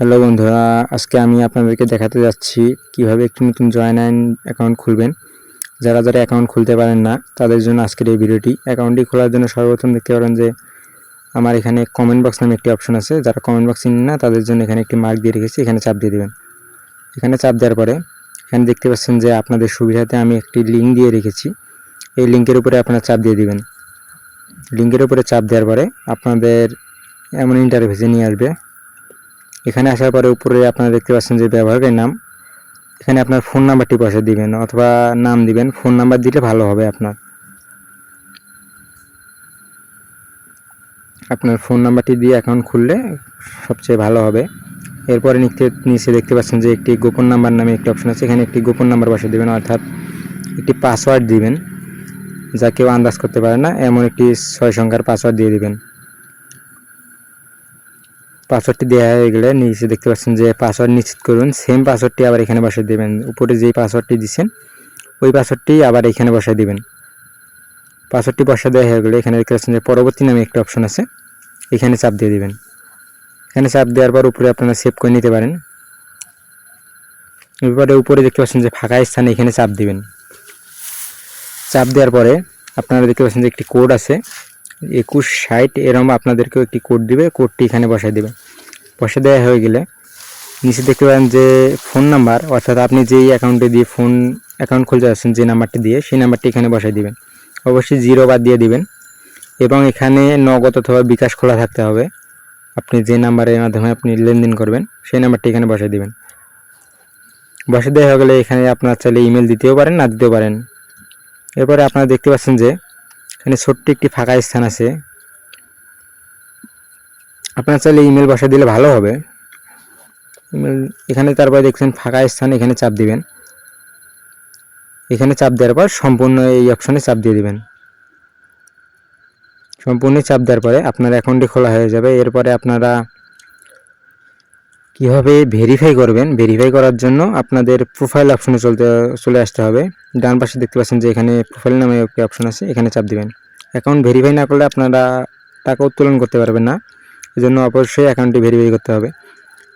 Hello বন্ধুরা, আজকে আমি আপনাদেরকে দেখাতে যাচ্ছি কিভাবে একটি নতুন জয়েন অ্যাকাউন্ট খুলবেন। যারা অ্যাকাউন্ট খুলতে পারেন না তাদের জন্য আজকের এই ভিডিওটি। অ্যাকাউন্টটি খোলার জন্য সর্বপ্রথম দেখতে পারেন যে আমার এখানে কমেন্ট বক্স নামে একটি অপশন আছে। যারা কমেন্ট বক্স চিনেন না তাদের জন্য এখানে একটি মার্ক দিয়ে রেখেছি, এখানে চাপ দিয়ে দেবেন। এখানে চাপ দেওয়ার পরে এখানে দেখতে পাচ্ছেন যে আপনাদের সুবিধাতে আমি একটি লিঙ্ক দিয়ে রেখেছি। এই লিঙ্কের উপরে আপনারা চাপ দিয়ে দিবেন। লিঙ্কের উপরে চাপ দেওয়ার পরে আপনাদের এমন ইন্টারফেসে নিয়ে আসবে। এখানে আসার পরে উপরে আপনারা দেখতে পাচ্ছেন যে ব্যবহারকারীর নাম, এখানে আপনার ফোন নাম্বারটি বসে দিবেন অথবা নাম দিবেন। ফোন নাম্বার দিলে ভালো হবে। আপনার ফোন নাম্বারটি দিয়ে অ্যাকাউন্ট খুললে সবচেয়ে ভালো হবে। এরপরে নিচে দেখতে পাচ্ছেন যে একটি গোপন নাম্বার নামে একটি অপশন আছে। এখানে একটি গোপন নাম্বার বসে দিবেন, অর্থাৎ একটি পাসওয়ার্ড দিবেন যা কেউ আন্দাজ করতে পারে না, এমন একটি 6 সংখ্যার পাসওয়ার্ড দিয়ে দিবেন। পাসওয়ার্ডটি দেওয়া হয়ে গেলে নিচে দেখতে পাচ্ছেন যে পাসওয়ার্ড নিশ্চিত করুন। সেম পাসওয়ার্ডটি আবার এখানে বসিয়ে দেবেন। উপরে যেই পাসওয়ার্ডটি দিচ্ছেন ওই পাসওয়ার্ডটি আবার এখানে বসিয়ে দিবেন। পাসওয়ার্ডটি বসিয়ে দেওয়া হয়ে গেলে এখানে দেখতে পাচ্ছেন যে পরবর্তী নামে একটা অপশন আছে, এখানে চাপ দিয়ে দিবেন। এখানে চাপ দেওয়ার পর উপরে আপনারা সেভ করে নিতে পারেন। এরপরে উপরে দেখতে পাচ্ছেন যে ফাঁকা স্থানে এখানে চাপ দিবেন। চাপ দেওয়ার পরে আপনারা দেখতে পাচ্ছেন যে একটি কোড আছে 2160, এরকম আপনাদেরকেও একটি কোড দিবে। কোডটি এখানে বসাই দেবেন। বসে দেওয়া হয়ে গেলে নিচে দেখতে পারেন যে ফোন নাম্বার, অর্থাৎ আপনি যেই অ্যাকাউন্টে দিয়ে অ্যাকাউন্ট খুলতে যাচ্ছেন যে নাম্বারটি দিয়ে, সেই নাম্বারটি এখানে বসাই দিবেন। অবশ্যই 0 বাদ দিয়ে দিবেন এবং এখানে নগদ অথবা বিকাশ খোলা থাকতে হবে। আপনি যে নাম্বারের মাধ্যমে আপনি লেনদেন করবেন সেই নাম্বারটি এখানে বসাই দিবেন। বসে দেওয়া হয়ে গেলে এখানে আপনার চাইলে ইমেল দিতেও পারেন, না দিতেও পারেন। এরপরে আপনারা দেখতে পাচ্ছেন যে এখানে ছোট্ট একটি ফাঁকা স্থান আছে, আপনার চাইলে ইমেল বসা দিলে ভালো হবে। ইমেল এখানে তারপরে দেখছেন ফাঁকা স্থান, এখানে চাপ দিবেন। এখানে চাপ দেওয়ার পর সম্পূর্ণ এই অপশনে চাপ দিয়ে দিবেন। সম্পূর্ণ চাপ দেওয়ার পরে আপনার অ্যাকাউন্টটি খোলা হয়ে যাবে। এরপরে আপনারা কীভাবে ভেরিফাই করবেন, ভেরিফাই করার জন্য আপনাদের প্রোফাইল অপশনে চলে আসতে হবে। ডান পাশে দেখতে পাচ্ছেন যে এখানে প্রোফাইল নামে একটি অপশন আছে, এখানে চাপ দিবেন। অ্যাকাউন্ট ভেরিফাই না করলে আপনারা টাকা উত্তোলন করতে পারবেন না, এজন্য অবশ্যই অ্যাকাউন্টটি ভেরিফাই করতে হবে।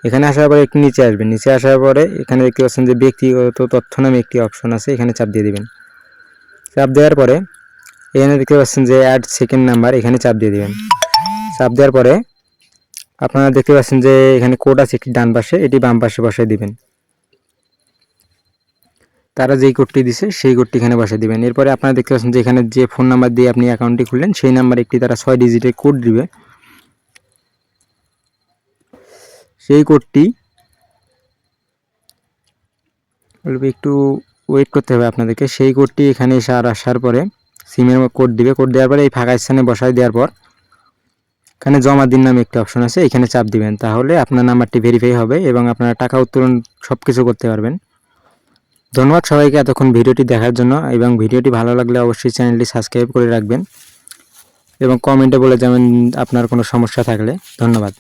এখানে আসার পরে একটু নিচে আসবেন। নিচে আসার পরে এখানে দেখতে পাচ্ছেন যে ব্যক্তিগত তথ্য নামে একটি অপশন আছে, এখানে চাপ দিয়ে দিবেন। চাপ দেওয়ার পরে এখানে দেখতে পাচ্ছেন যে অ্যাড সেকেন্ড নাম্বার, এখানে চাপ দিয়ে দিবেন। চাপ দেওয়ার পরে আপনারা দেখতে পাচ্ছেন যে এখানে কোড আছে একটি ডান পাশে, এটি বাম পাশে বসাই দিবেন। তারা যেই কোডটি দিছে সেই কোডটি এখানে বসাই দিবেন। এরপরে আপনারা দেখতে পাচ্ছেন যে এখানে যে ফোন নাম্বার দিয়ে আপনি অ্যাকাউন্টটি খুললেন সেই নাম্বারে একটি তারা 6 ডিজিটের কোড দিবে। সেই কোডটি একটু ওয়েট করতে হবে আপনাদেরকে। সেই কোডটি এখানে আসার পরে সিমের কোড দিবে। কোড দেওয়ার পরে এই ফাঁকা স্থানে বসাই দেওয়ার পর এখানে জমা দিন নামে একটি অপশন আছে, এখানে চাপ দিবেন। তাহলে আপনার নাম্বারটি ভেরিফাই হবে এবং আপনারা টাকা উত্তোলন সব কিছু করতে পারবেন। ধন্যবাদ সবাইকে এতক্ষণ ভিডিওটি দেখার জন্য, এবং ভিডিওটি ভালো লাগলে অবশ্যই চ্যানেলটি সাবস্ক্রাইব করে রাখবেন এবং কমেন্টে বলে যাবেন আপনার কোনো সমস্যা থাকলে। ধন্যবাদ।